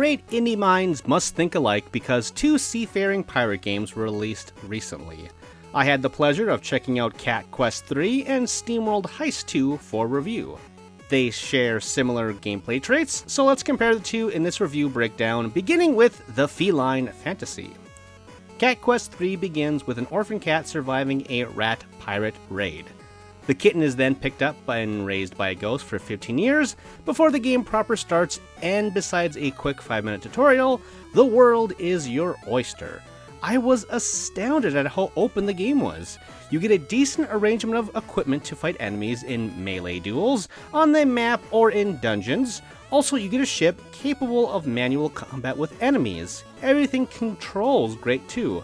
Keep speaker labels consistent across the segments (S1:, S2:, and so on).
S1: great indie minds must think alike because two seafaring pirate games were released recently. I had the pleasure of checking out Cat Quest 3 and SteamWorld Heist 2 for review. They share similar gameplay traits, so let's compare the two in this review breakdown, beginning with the feline fantasy. Cat Quest 3 begins with an orphan cat surviving a rat pirate raid. The kitten is then picked up and raised by a ghost for 15 years before the game proper starts, and besides a quick 5-minute tutorial, the world is your oyster. I was astounded at how open the game was. You get a decent arrangement of equipment to fight enemies in melee duels, on the map, or in dungeons. Also, you get a ship capable of manual combat with enemies. Everything controls great too.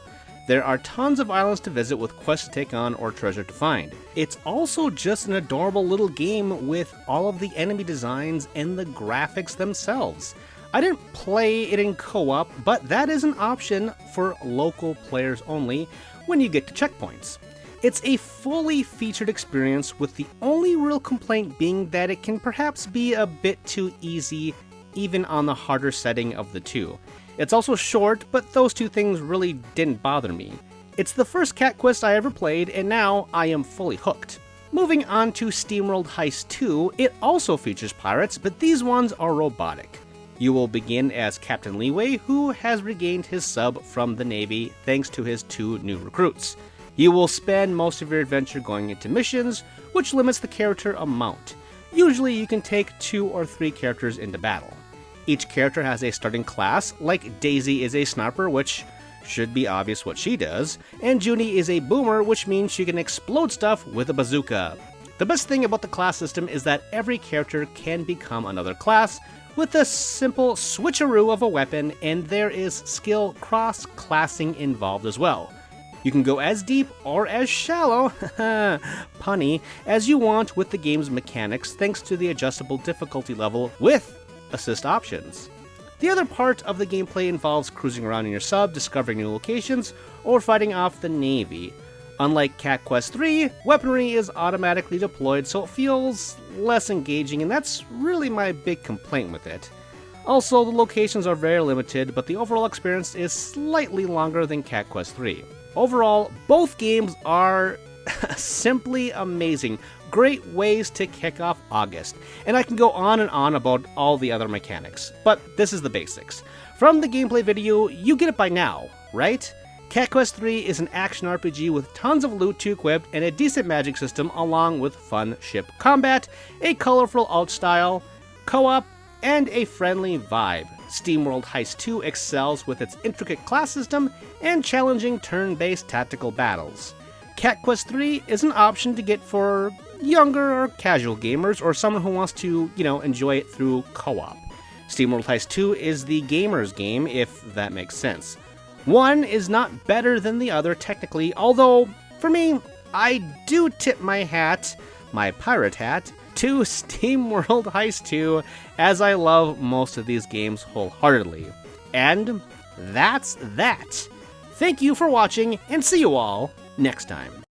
S1: There are tons of islands to visit with quests to take on or treasure to find. It's also just an adorable little game with all of the enemy designs and the graphics themselves. I didn't play it in co-op, but that is an option for local players only when you get to checkpoints. It's a fully featured experience, with the only real complaint being that it can perhaps be a bit too easy even on the harder setting of the two. It's also short, but those two things really didn't bother me. It's the first Cat Quest I ever played, and now I am fully hooked. Moving on to SteamWorld Heist 2, it also features pirates, but these ones are robotic. You will begin as Captain Leeway, who has regained his sub from the Navy thanks to his 2 new recruits. You will spend most of your adventure going into missions, which limits the character amount. Usually you can take 2 or 3 characters into battle. Each character has a starting class, like Daisy is a sniper, which should be obvious what she does, and Junie is a boomer, which means she can explode stuff with a bazooka. The best thing about the class system is that every character can become another class with a simple switcheroo of a weapon, and there is skill cross-classing involved as well. You can go as deep or as shallow, punny, as you want with the game's mechanics thanks to the adjustable difficulty level with assist options. The other part of the gameplay involves cruising around in your sub, discovering new locations, or fighting off the Navy. Unlike Cat Quest 3, weaponry is automatically deployed, so it feels less engaging, and that's really my big complaint with it. Also, the locations are very limited, but the overall experience is slightly longer than Cat Quest 3. Overall, both games are simply amazing. Great ways to kick off August. And I can go on and on about all the other mechanics, but this is the basics. From the gameplay video, you get it by now, right? Cat Quest 3 is an action RPG with tons of loot to equip and a decent magic system, along with fun ship combat, a colorful art style, co-op, and a friendly vibe. SteamWorld Heist 2 excels with its intricate class system and challenging turn-based tactical battles. Cat Quest 3 is an option to get for younger or casual gamers, or someone who wants to, enjoy it through co-op. SteamWorld Heist 2 is the gamer's game, if that makes sense. One is not better than the other technically, although, for me, I do tip my hat, my pirate hat, to SteamWorld Heist 2, as I love most of these games wholeheartedly. And that's that. Thank you for watching, and see you all next time.